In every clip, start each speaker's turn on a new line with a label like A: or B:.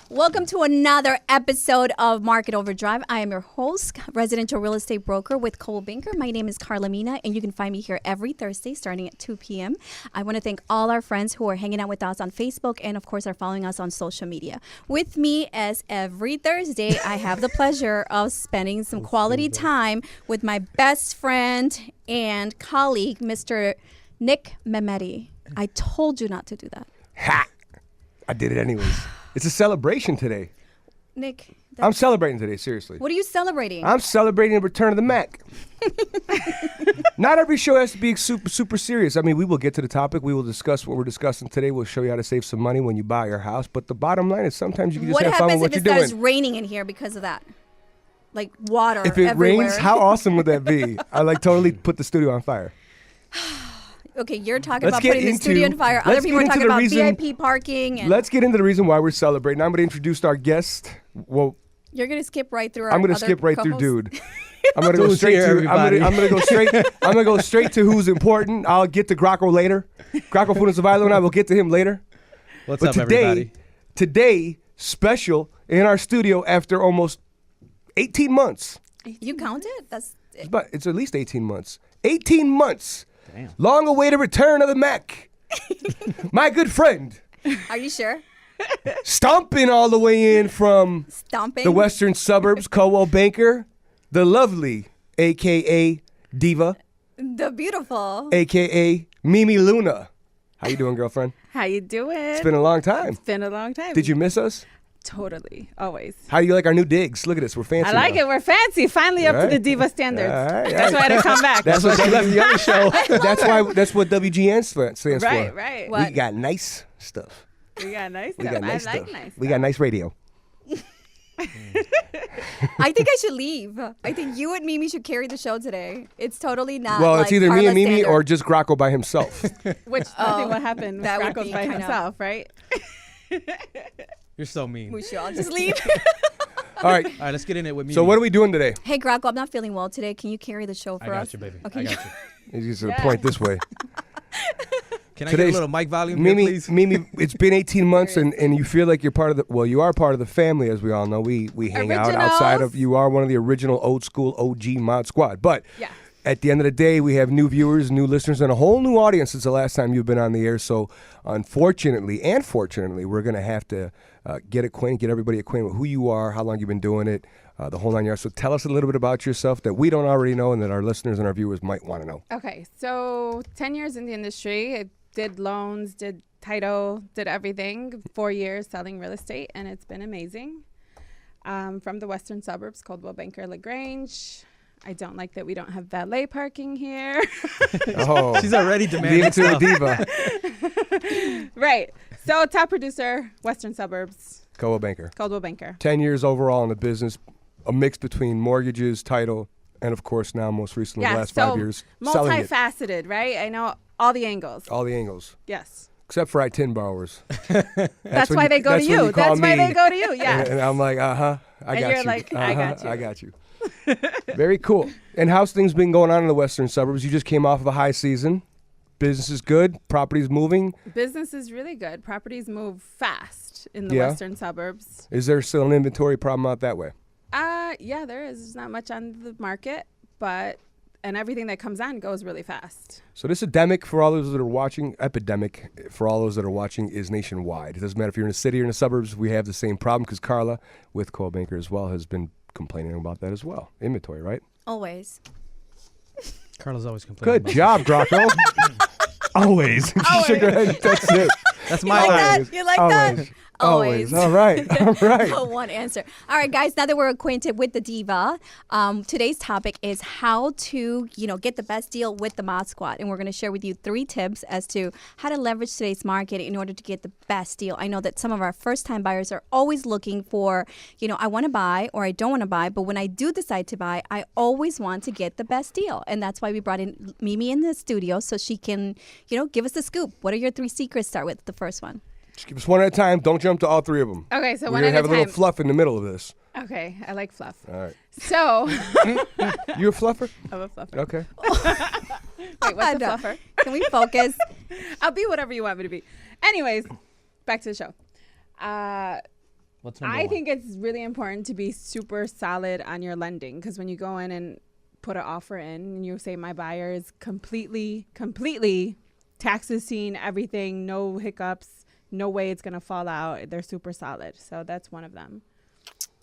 A: Welcome to another episode of Market Overdrive. I am your host, residential real estate broker with Coldwell Banker. My name is Karla Mina, and you can find me here every Thursday starting at 2 p.m. I want to thank all our friends who are hanging out with us on Facebook and, of course, are following us on social media. With me, as every Thursday, I have the pleasure of spending some quality time with my best friend and colleague, Mr. Nick Memeti. I told you not to do that.
B: Ha! I did it anyways. It's a celebration today.
A: Nick.
B: I'm celebrating today, seriously.
A: What are you celebrating?
B: I'm celebrating the return of the Mac. Not every show has to be super serious. I mean, we will get to the topic. We will discuss what we're discussing today. We'll show you how to save some money when you buy your house. But the bottom line is sometimes you can just have fun with what you're doing.
A: What happens if it starts raining in here because of that? Like water
B: If it
A: everywhere.
B: rains, how awesome would that be? I totally put the studio on fire.
A: Okay, you're talking about putting the studio on fire. Other people are talking about VIP parking. And
B: let's get into the reason why we're celebrating. I'm going to introduce our guest. Well,
A: you're going to skip right through our
B: I'm going to skip right through dude. I'm going to go straight to
C: everybody.
B: I'm going to go straight to who's important. I'll get to Graco later. Graco Funes of iLoan, I will get to him later.
C: What's up, everybody?
B: Today, special in our studio after almost 18 months.
A: You counted?
B: It's at least 18 months. 18 months.
C: Damn.
B: Long awaited return of the Mac. My good friend.
A: Are you sure?
B: Stomping all the way in from the western suburbs, Coldwell Banker, the lovely, a.k.a. Diva.
A: The beautiful.
B: A.k.a. Mimi Luna. How you doing, girlfriend?
D: How you doing?
B: It's been a long time.
D: It's been a long time.
B: Did you miss us?
D: Totally. Always.
B: How do you like our new digs? Look at us. We're fancy
D: I like
B: now.
D: it. We're fancy. Finally up to the Diva standards. That's why I had to come back.
B: That's what she left the other show. That's what WGN stands for.
D: Right.
A: What?
B: We got nice stuff.
D: We got nice
B: We
D: stuff.
B: got nice
D: I
B: stuff.
D: like nice
B: We got nice radio.
A: I think I should leave. I think you and Mimi should carry the show today. It's totally not.
B: Well,
A: like
B: it's either me
A: Karla's
B: and Mimi
A: standard.
B: or just Graco by himself.
D: Which I think what happened.
A: that would
D: Graco's
A: be
D: by
A: kind of-
D: himself, right?
C: You're so mean.
A: We should all just leave.
B: All right.
C: All right, let's get in it with me.
B: So what are we doing today?
A: Hey, Graco, I'm not feeling well today. Can you carry the show
C: I
A: for
C: got
A: us?
C: you, baby.
A: Okay.
C: I got you.
B: He's just point this way.
C: Can I get a little mic volume here, please?
B: Mimi, it's been 18 months and you feel like you're part of you are part of the family, as we all know. We hang out outside of, you are one of the original old school OG Mod Squad. But
D: Yeah.
B: at the end of the day, we have new viewers, new listeners, and a whole new audience since the last time you've been on the air. So unfortunately and fortunately, we're going to have to get everybody acquainted with who you are, how long you've been doing it, the whole 9 yards. So tell us a little bit about yourself that we don't already know and that our listeners and our viewers might want to know.
D: Okay. So 10 years in the industry. I did loans, did title, did everything. 4 years selling real estate, and it's been amazing. From the western suburbs, Coldwell Banker, LaGrange. I don't like that we don't have valet parking here.
B: Oh,
C: She's already demanding
B: leave it to
C: stuff.
B: the diva.
D: Right. So top producer, western suburbs,
B: Coldwell Banker.
D: Coldwell Banker.
B: 10 years overall in the business, a mix between mortgages, title, and of course now most recently the last 5 years selling it.
D: Multifaceted, right? I know all the angles.
B: All the angles.
D: Yes.
B: Except for I-10 borrowers.
D: That's why they go to you. That's why they go to you. Yeah.
B: And I'm like, I
D: And
B: got
D: you're
B: you.
D: like, I got you.
B: I got you. Very cool. And how's things been going on in the western suburbs? You just came off of a high season. Business is good. Property's moving.
D: Business is really good. Properties move fast in the
B: Yeah.
D: western suburbs.
B: Is there still an inventory problem out that way?
D: Yeah, there is. There's not much on the market, and everything that comes on goes really fast.
B: So this epidemic for all those that are watching, is nationwide. It doesn't matter if you're in a city or in the suburbs. We have the same problem because Karla, with Coldwell Banker as well, has been complaining about that as well. Inventory, right?
A: Always.
C: Carla's always complaining.
B: Good job, Graco. Always. She shook her head. That's it.
C: That's
A: You
C: my
A: like
C: line.
A: that? You like
B: Always.
A: that? Always.
B: All right. All right.
A: No one answer. All right, guys, now that we're acquainted with the diva, today's topic is how to, get the best deal with the Mod Squad. And we're going to share with you 3 tips as to how to leverage today's market in order to get the best deal. I know that some of our first-time buyers are always looking for, I want to buy or I don't want to buy. But when I do decide to buy, I always want to get the best deal. And that's why we brought in Mimi in the studio so she can, give us the scoop. What are your 3 secrets? Start with the first one.
B: Just give us one at a time. Don't jump to all 3 of them.
D: Okay, so
B: We're
D: one
B: going
D: at
B: to have
D: a
B: a little
D: time.
B: fluff in the middle of this.
D: Okay, I like fluff.
B: All right.
D: So,
B: You a fluffer?
D: I'm a fluffer.
B: Okay.
D: Wait, what's a
A: No.
D: fluffer?
A: Can we focus?
D: I'll be whatever you want me to be. Anyways, back to the show.
C: What's number
D: I
C: one?
D: think it's really important to be super solid on your lending, because when you go in and put an offer in and you say my buyer is completely taxes seen, everything, no hiccups, no way it's going to fall out. They're super solid. So that's one of them.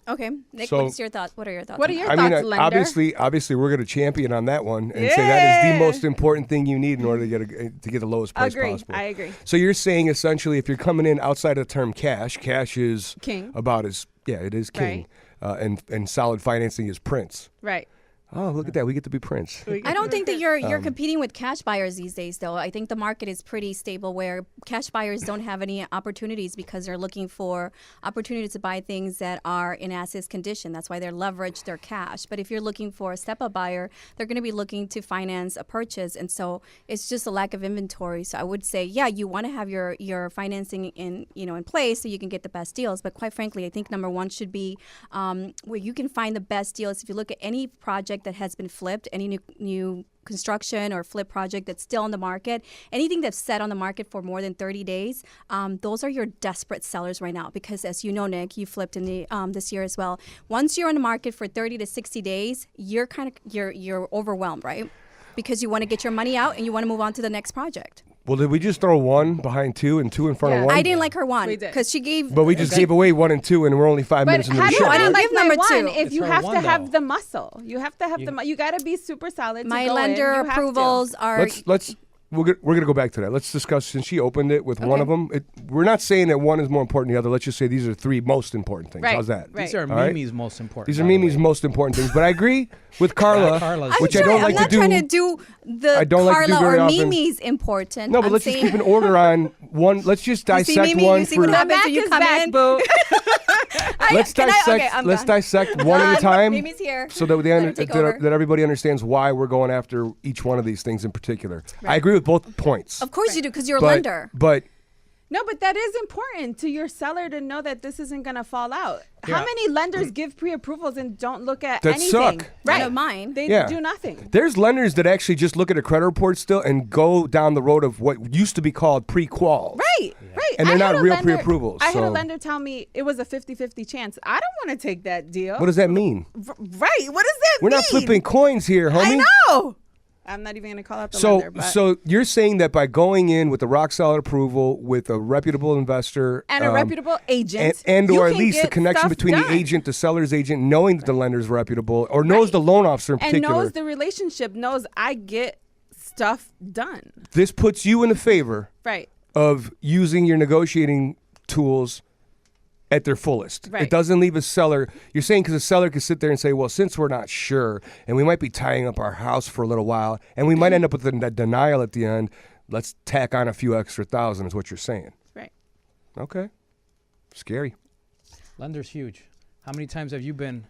A: Okay, Nick,
B: So-
A: what's your thoughts? What are your thoughts?
D: What are
A: on
D: your
A: that?
B: I mean,
D: thoughts, lender?
B: obviously, we're going to champion on that one and say that is the most important thing you need in order to get the lowest price possible.
D: I agree.
B: So you're saying essentially, if you're coming in outside of the term cash is
D: King.
B: about as it is king, and solid financing is prince.
D: Right.
B: Oh, look at that, we get to be prince.
A: I don't think that you're competing with cash buyers these days, though. I think the market is pretty stable where cash buyers don't have any opportunities because they're looking for opportunities to buy things that are in as-is condition. That's why they're leveraged their cash. But if you're looking for a step-up buyer, they're going to be looking to finance a purchase, and so it's just a lack of inventory. So I would say, yeah, you want to have your financing in place so you can get the best deals. But quite frankly, I think number one should be where you can find the best deals. If you look at any project that has been flipped, any new construction or flip project that's still on the market, anything that's set on the market for more than 30 days, those are your desperate sellers right now. Because as you know, Nick, you flipped in the this year as well. Once you're on the market for 30 to 60 days, you're overwhelmed, right? Because you want to get your money out and you want to move on to the next project.
B: Well, did we just throw one behind two and two in front of
D: Yeah.
B: one?
A: I didn't like her one
D: We did.
A: because she gave.
B: But we just gave away 1 and 2, and we're only 5
D: But
B: minutes into
D: how
B: the
D: do
B: show.
D: you
A: I didn't
D: like
A: give
D: my
A: number
D: one
A: two.
D: if
C: It's
D: you
C: her
D: have
C: one,
D: to have
C: though.
D: the muscle? You have to have you got to be super solid.
A: My
D: to go
A: lender
D: in. You have to.
A: approvals are.
B: Let's we're gonna go back to that. Let's discuss, since she opened it with one of them. We're not saying that one is more important than the other. Let's just say these are 3 most important things.
D: Right,
B: How's that?
D: right.
C: These are
B: All right.
C: Mimi's most important.
B: These are
C: by the
B: Mimi's
C: way.
B: most important things. But I agree with Karla,
C: Karla's
B: which
A: I'm
B: I don't like
A: not
B: to do.
A: trying to do the
B: I don't like to do
A: Karla
B: very
A: or
B: often.
A: Mimi's important.
B: No, but
A: I'm
B: let's just
A: saying-
B: keep an order on one. Let's just
A: You see,
B: dissect
A: Mimi,
B: one
A: you see
B: for.
A: what
D: The
A: happens
D: Mac
A: when you
D: is
A: come
D: back,
A: in?
D: boo.
B: Let's dissect.
A: Okay, I'm
B: let's
A: done.
B: dissect one at a
A: Done.
B: time.
A: Mimi's here.
B: So that,
A: Let her take over.
B: that everybody understands why we're going after each one of these things in particular. I agree with both points.
A: Of course you do, because you're a
B: but,
A: lender.
B: But
D: No, but that is important to your seller to know that this isn't going to fall out.
C: Yeah.
D: How many lenders give pre-approvals and don't look at
B: That
D: anything?
B: suck.
A: Right. I don't mind.
D: They
B: Yeah.
D: do nothing.
B: there's lenders that actually just look at a credit report still and go down the road of what used to be called pre-qual.
D: Right, right.
B: And they're
D: I had
B: not
D: a
B: real
D: lender-
B: pre-approvals,
D: I had
B: so-
D: a lender tell me it was a 50-50 chance. I don't want to take that deal.
B: What does that mean?
D: Right. What does that
B: We're
D: mean?
B: not flipping coins here, homie.
D: I know. I'm not even going to call out the
B: So,
D: lender. But
B: so you're saying that by going in with a rock solid approval with a reputable investor
D: and a reputable agent.
B: and
D: you
B: or at
D: can
B: least the
D: get
B: connection
D: stuff
B: between the
D: done.
B: agent, the seller's agent, knowing that the lender is reputable or knows the loan officer in
D: and
B: particular,
D: knows the relationship, knows I get stuff done.
B: this puts you in the favor
D: Right.
B: of using your negotiating tools at their fullest.
D: Right.
B: It doesn't leave a seller. You're saying because a seller could sit there and say, well, since we're not sure and we might be tying up our house for a little while and we might end up with a denial at the end, let's tack on a few extra thousand is what you're saying.
D: Right.
B: Okay. Scary.
C: Lender's huge. How many times have you been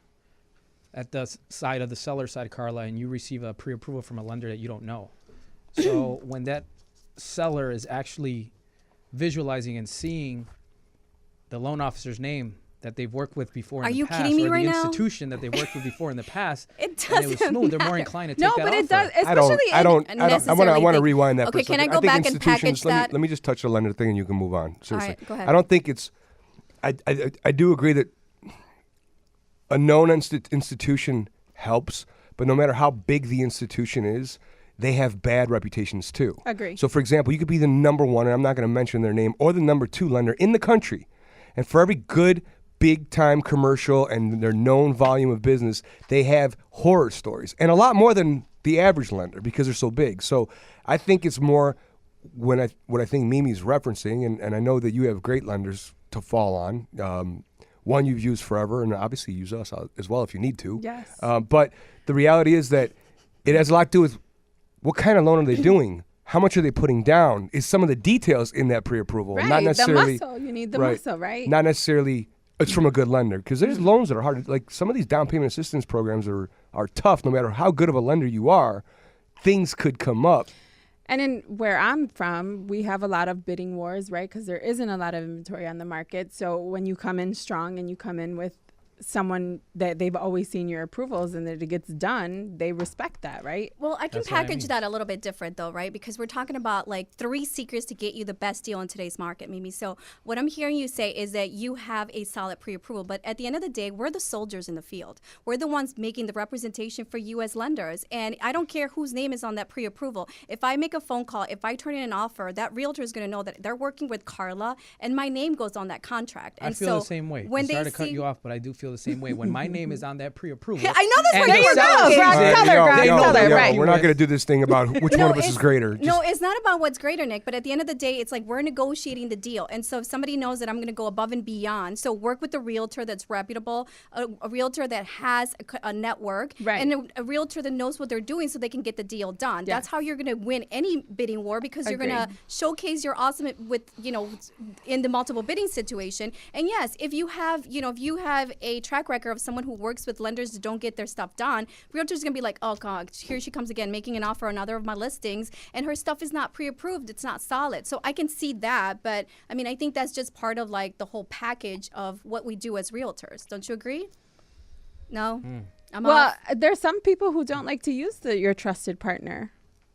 C: at the side of the seller side, Karla, and you receive a pre-approval from a lender that you don't know? So when that seller is actually visualizing and seeing the loan officer's name that they've worked with before in
A: Are
C: the
A: you
C: past,
A: kidding me
C: or
A: right
C: the
A: now?
C: institution that they've worked with before in the past,
A: It
C: and it was
A: doesn't
C: smooth, they're more
A: matter.
C: inclined to take
D: No,
C: that
D: but it
C: offer.
D: does.
B: I don't.
D: Especially
B: I want to
A: necessarily
B: rewind that.
A: Okay,
B: for a
A: can I
B: second.
A: go
B: think
A: back and package
B: institutions-
A: that?
B: Let me just touch the lender thing, and you can move on. Seriously,
A: right, go ahead.
B: I don't think it's. I do agree that a known institution helps, but no matter how big the institution is, they have bad reputations too.
D: Agree.
B: So, for example, you could be the number one, and I'm not going to mention their name, or the number 2 lender in the country, and for every good big time commercial and their known volume of business, they have horror stories, and a lot more than the average lender because they're so big. So I think it's more what I think Mimi's referencing, and I know that you have great lenders to fall on. One you've used forever, and obviously use us as well if you need to.
D: Yes.
B: But the reality is that it has a lot to do with what kind of loan are they doing? How much are they putting down? Is some of the details in that pre-approval,
D: Right.
B: not necessarily
D: the muscle. You need the
B: right,
D: muscle, right?
B: Not necessarily it's from a good lender, because there's loans that are hard. Like some of these down payment assistance programs are tough. No matter how good of a lender you are, things could come up.
D: And in where I'm from, we have a lot of bidding wars, right? Because there isn't a lot of inventory on the market. So when you come in strong and you come in with someone that they've always seen your approvals and that it gets done, they respect that, right?
A: Well, I can
C: That's what I
A: package
C: mean.
A: that a little bit different though, right? Because we're talking about like 3 secrets to get you the best deal in today's market, Mimi. So what I'm hearing you say is that you have a solid pre-approval, but at the end of the day, we're the soldiers in the field. We're the ones making the representation for you as lenders. And I don't care whose name is on that pre-approval. If I make a phone call, if I turn in an offer, that realtor is going to know that they're working with Karla and my name goes on that contract.
C: I
A: And
C: feel
A: so
C: the same way.
A: when
C: Sorry
A: they
C: to cut
A: see-
C: you off, but I do feel the same way. When my name is on that pre-approval,
A: I know that's
C: and
A: where
C: the
A: you were
C: seller
A: going.
C: sees
D: Greg,
C: it,
D: tell her, Greg,
C: they know
D: tell her,
C: they're
D: right.
C: working
B: We're not
C: with-
B: going to do this thing about which one of us is greater.
A: No, it's not about what's greater, Nick. But at the end of the day, it's like we're negotiating the deal. And so if somebody knows that I'm going to go above and beyond, so work with a realtor that's reputable, a realtor that has a network,
D: Right.
A: and a realtor that knows what they're doing so they can get the deal done.
D: Yes.
A: That's how you're going to win any bidding war because you're going to
D: Agreed.
A: showcase your awesome with, in the multiple bidding situation. And yes, if you have a track record of someone who works with lenders that don't get their stuff done, realtor's going to be like, oh God, here she comes again, making an offer on another of my listings, and her stuff is not pre-approved, it's not solid. So I can see that, but I mean, I think that's just part of like the whole package of what we do as realtors. Don't you agree? No? I'm
D: Well,
A: off.
D: there's some people who don't like to use your trusted partner.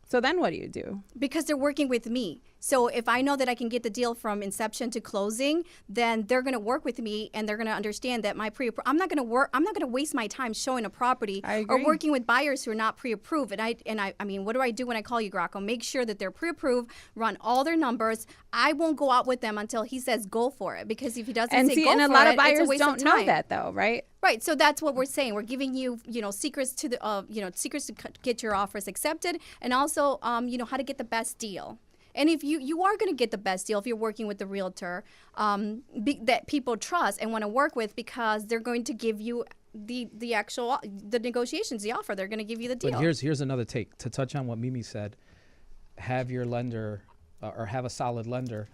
D: So then what do you do?
A: Because they're working with me. So if I know that I can get the deal from inception to closing, then they're going to work with me and they're going to understand that my I'm not going to waste my time showing a property
D: I
A: or
D: agree.
A: working with buyers who are not pre-approved. And I mean, what do I do when I call you, Graco? Make sure that they're pre-approved, run all their numbers. I won't go out with them until he says go for it, because if he doesn't
D: And
A: say
D: see,
A: go
D: and a
A: for
D: lot
A: it,
D: of buyers
A: it's a waste of
D: don't know
A: time.
D: that though, right?
A: Right, so that's what we're saying. We're giving you, secrets to the, secrets to get your offers accepted, and also, how to get the best deal. And if you are going to get the best deal if you're working with the realtor that people trust and want to work with, because they're going to give you the negotiations, the offer. They're going to give you the deal.
C: But here's another take to touch on what Mimi said. Have your lender or have a solid lender.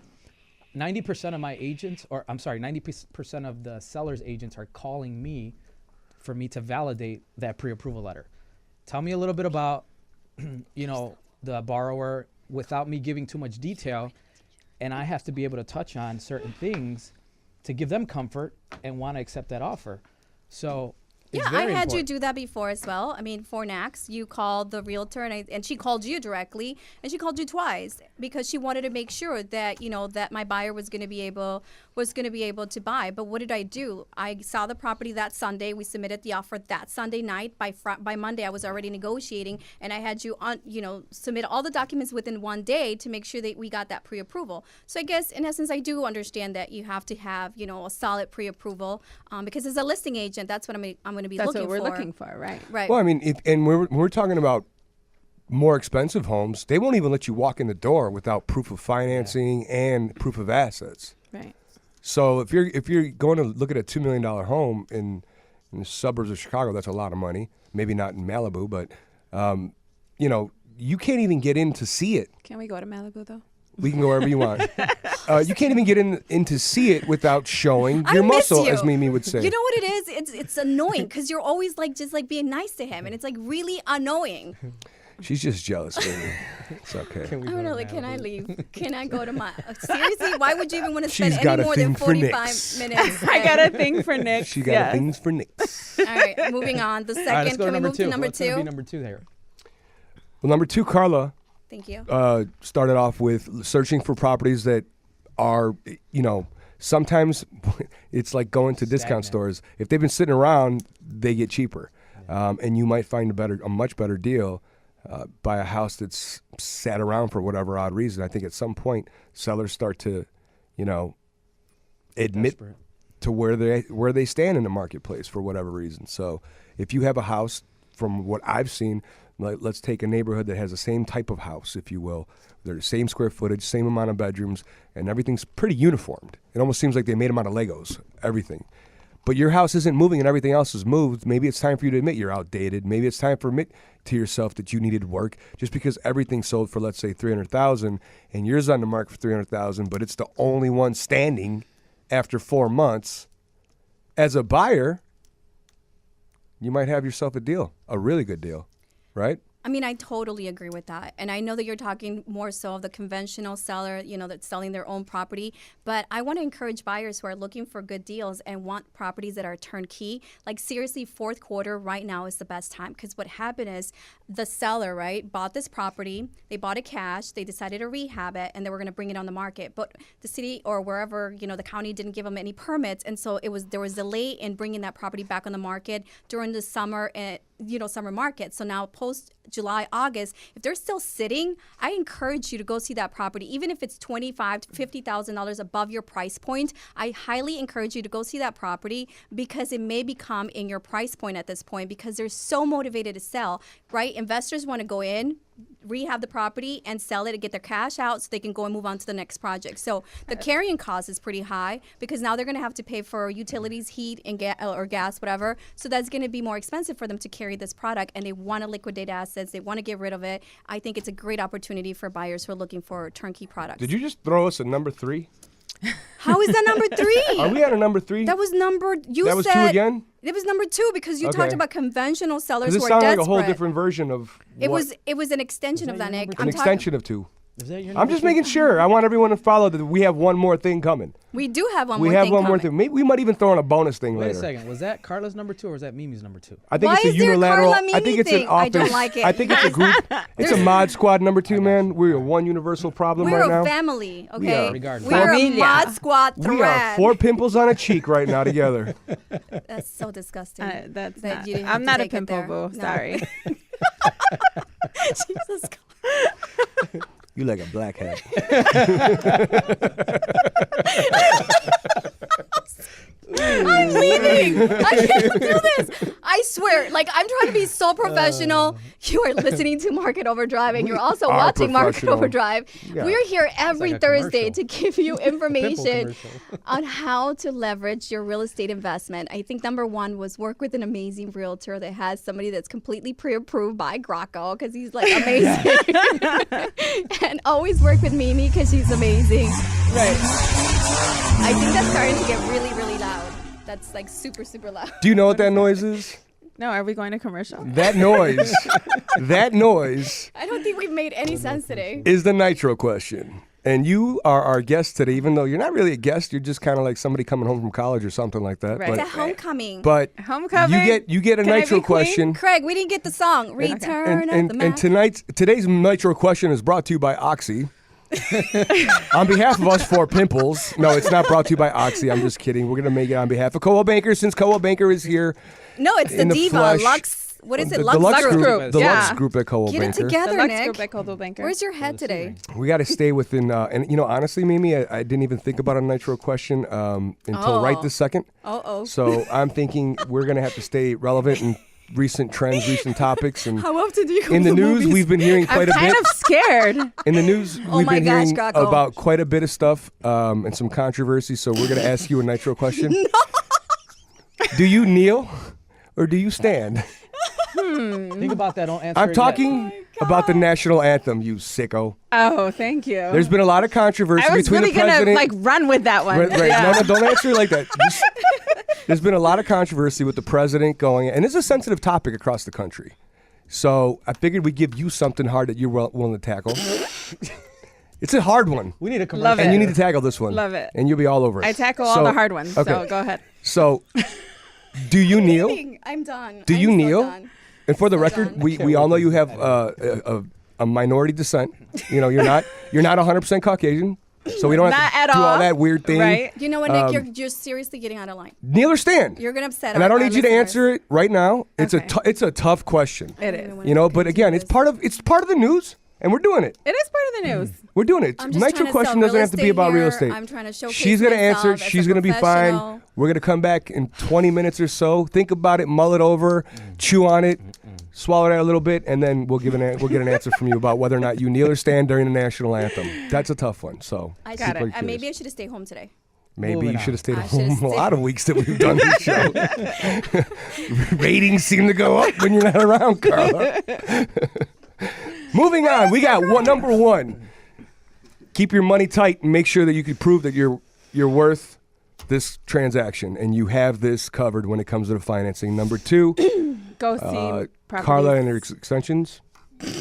C: 90% of my agents, 90% of the seller's agents are calling me for me to validate that pre-approval letter. Tell me a little bit about, the borrower without me giving too much detail, and I have to be able to touch on certain things to give them comfort and want to accept that offer. So it's
A: Yeah, I
C: very
A: had you
C: important.
A: do that before as well. I mean, for NAX, you called the realtor, and she called you directly, and she called you twice because she wanted to make sure that that my buyer was going to be able to buy. But what did I do? I saw the property that Sunday. We submitted the offer that Sunday night. By Monday, I was already negotiating, and I had you submit all the documents within one day to make sure that we got that pre-approval. So I guess in essence, I do understand that you have to have a solid pre-approval because as a listing agent, that's what I'm going to be
D: That's
A: looking
D: what we're
A: for.
D: looking for, right?
A: Right.
B: Well, I mean, we're talking about more expensive homes, they won't even let you walk in the door without proof of financing and proof of assets.
D: Right.
B: So if you're going to look at a $2 million home in the suburbs of Chicago, that's a lot of money. Maybe not in Malibu, but you can't even get in to see it.
D: Can we go to Malibu though?
B: We can go wherever you want. You can't even get in to see it without showing
A: I
B: your
A: miss
B: muscle,
A: you.
B: as Mimi would say.
A: You know what it is? It's annoying because you're always just being nice to him, and it's really annoying.
B: She's just jealous, baby. It's okay.
C: Can we
A: I
C: go
A: don't
C: to
A: know. Can I
C: Malibu?
A: leave? Can I go to my? Seriously, why would you even want to spend
B: She's got
A: any
B: a
A: more
B: thing
A: than
B: for
A: 45
B: Knicks.
A: minutes?
D: I got a thing for Nick.
B: She got things for Knicks.
A: All right, moving on. The
C: All right, let's
A: second.
C: go to
A: Can we
C: number
A: move
C: two.
A: to number
C: What's gonna be
A: two?
C: number two there?
B: Well, number two, Karla
A: Thank you.
B: started off with searching for properties that are, sometimes it's like going to discount
C: Stagnant.
B: stores. If they've been sitting around, they get cheaper. And you might find a much better deal by a house that's sat around for whatever odd reason. I think at some point sellers start to, admit
C: Desperate.
B: to where they stand in the marketplace for whatever reason. So if you have a house, from what I've seen, let's take a neighborhood that has the same type of house, if you will. They're the same square footage, same amount of bedrooms, and everything's pretty uniformed. It almost seems like they made them out of Legos, everything. But your house isn't moving and everything else is moved. Maybe it's time for you to admit you're outdated. Maybe it's time for admit to yourself that you needed work. Just because everything sold for, let's say, $300,000 and yours on the market for $300,000, but it's the only one standing after 4 months. As a buyer, you might have yourself a deal, a really good deal, right?
A: I mean, I totally agree with that. And I know that you're talking more so of the conventional seller, that's selling their own property. But I want to encourage buyers who are looking for good deals and want properties that are turnkey. Like, seriously, fourth quarter right now is the best time. Because what happened is the seller, right, bought this property. They bought it cash. They decided to rehab it, and they were going to bring it on the market. But the city or wherever, the county didn't give them any permits. And so there was delay in bringing that property back on the market during the summer and summer market. So now post July, August, if they're still sitting, I encourage you to go see that property. Even if it's $25,000 to $50,000 above your price point, I highly encourage you to go see that property because it may become in your price point at this point because they're so motivated to sell, right? Investors want to go in, rehab the property and sell it and get their cash out so they can go and move on to the next project. So the carrying cost is pretty high because now they're going to have to pay for utilities, heat, and gas, whatever. So that's going to be more expensive for them to carry this product, and they want to liquidate assets. They want to get rid of it. I think it's a great opportunity for buyers who are looking for turnkey products.
B: Did you just throw us a number 3?
A: How is that number 3?
B: Are we at a number 3?
A: That was number.
B: That was 2 again?
A: It was number 2 because you talked about conventional sellers who are
B: desperate. It sounded like a whole
A: desperate.
B: different version of
A: It was an extension of that, Nick.
B: an extension of 2.
C: Is that your
B: I'm just making sure. I want everyone to follow that we have one more thing coming.
A: We do have one
B: We
A: more thing
B: have one more
A: coming.
B: thing. Maybe we might even throw in a bonus thing
C: Wait
B: later.
C: a second. Was that Karla's number 2 or was that Mimi's number 2?
B: I think
A: Why
B: it's a
A: is there a
B: unilateral.
A: Karla
B: I think
A: Mina
B: it's an
A: thing? I don't
B: office.
A: like it.
B: I think it's a group. It's a mod squad number 2, man. We're a one universal problem
A: We're
B: right now.
A: a family, okay?
B: are.
C: Regardless.
A: We're a
D: Familia.
A: mod squad thread.
B: We are 4 pimples on a cheek right now together.
A: That's so disgusting.
D: That's
A: that
D: not,
A: you didn't have
D: I'm
A: to
D: not a
A: take it
D: pimple
A: there.
D: boo.
A: No.
D: Sorry.
A: Jesus Christ.
B: You like a black hat.
A: I'm leaving. I can't do this. I swear, I'm trying to be so professional. You are listening to Market Overdrive, and you're also
B: are
A: watching Market
B: professional.
A: Overdrive.
B: Yeah.
A: We're here every
C: like a
A: Thursday
C: commercial.
A: to give you information
C: commercial.
A: on how to leverage your real estate investment. I think number 1 was work with an amazing realtor that has somebody that's completely pre-approved by Graco because he's amazing. And always work with Mimi because she's amazing.
D: Right.
A: I think that's starting to get really, really loud. That's super, super loud.
B: Do you know what that noise is?
D: No, are we going to commercial?
B: That noise. That noise
A: I don't think we've made any sense today.
B: is the nitro question. And you are our guest today, even though you're not really a guest. You're just kind of like somebody coming home from college or something like that.
D: Right.
A: It's a
B: But,
A: homecoming.
B: but
D: Homecoming?
B: you get a
D: Can I
B: nitro
D: be queen?
B: question.
A: Craig, we didn't get the song. Return of the Mac.
B: And today's nitro question is brought to you by Oxy. On behalf of us 4 pimples. No, it's not brought to you by Oxy. I'm just kidding. We're going to make it on behalf of Coldwell Banker since Coldwell Banker is here.
A: No, it's the
B: in the
A: Diva.
B: flesh.
A: Lux. What is it?
B: The
A: Lux
B: Lux
A: Group.
D: Group.
B: The
D: Yeah.
B: Lux Group at Coldwell
A: Get it
B: Banker.
A: together,
D: The Lux
A: Nick.
D: Group at Coldwell Banker.
A: Where's your head today?
B: We got to stay within, and honestly, Mimi, I didn't even think about a nitro question until right this second.
A: Uh-oh.
B: So I'm thinking we're going to have to stay relevant in recent trends, recent topics. And
A: How often do you go
B: in
A: to
B: the news,
A: movies?
B: we've been hearing quite
D: I'm
B: a
D: kind
B: bit.
D: of scared.
B: In the news,
A: Oh
B: we've
A: my
B: been
A: gosh,
B: hearing
A: Graco.
B: about quite a bit of stuff and some controversy. So we're going to ask you a nitro question. No. Do you kneel or do you stand?
C: Think about that. Don't answer
B: I'm
C: it
B: talking about the national anthem, you sicko.
D: Oh, thank you.
B: There's been a lot of controversy
D: I was
B: between
D: really
B: the president.
D: gonna run with that one.
B: Right.
D: Yeah.
B: No, don't answer it like that. There's been a lot of controversy with the president going, and it's a sensitive topic across the country. So I figured we'd give you something hard that you're willing to tackle. It's a hard one.
C: We need a commercial.
D: Love
B: And
D: it.
B: you need to tackle this one.
D: Love it.
B: And you'll be all over it.
D: I tackle all
B: So-
D: the hard ones.
B: okay.
D: So go ahead.
B: So, do you kneel?
A: I'm done.
B: Do you
A: I'm so
B: kneel?
A: done.
B: And for the
A: So
B: record,
A: done.
B: we all know you have a minority descent. You're not 100% Caucasian, so we don't
D: Not
B: have
D: at
B: to do all
D: all.
B: that weird thing.
D: Right?
A: You know what, Nick? You're seriously getting out of line.
B: Kneel or stand?
A: You're gonna upset.
B: And I don't
A: our
B: need you to
A: listeners.
B: answer it right now. It's
D: Okay.
B: it's a tough question.
D: It
A: I don't
D: is.
A: even wanna
B: You know, but
A: continue
B: again, it's
A: this.
B: part of the news, and we're doing it.
D: It is part of the news.
B: We're doing it.
A: I'm just
B: Nitro
A: trying to
B: question
A: sell
B: doesn't
A: real
B: have to be
A: estate
B: about real
A: here.
B: estate.
A: I'm trying to showcase
B: She's gonna answer it.
A: myself as
B: She's
A: a
B: gonna be fine.
A: professional.
B: We're gonna come back in 20 minutes or so. Think about it, mull it over, chew on it, swallow that a little bit, and then we'll get an answer from you about whether or not you kneel or stand during the national anthem. That's a tough one. So
A: I
D: Got
A: should,
D: it.
B: super
A: and maybe I
B: curious.
A: should have stayed home today.
B: Maybe
C: Moving
B: you
C: on.
B: should have stayed
A: I should've
B: home a
A: stayed-
B: lot of weeks that we've done this show. Ratings seem to go up when you're not around, Karla. Moving on, we got number 1. Keep your money tight and make sure that you can prove that you're worth this transaction and you have this covered when it comes to the financing. Number 2,
D: Go see properties.
B: Karla and her extensions.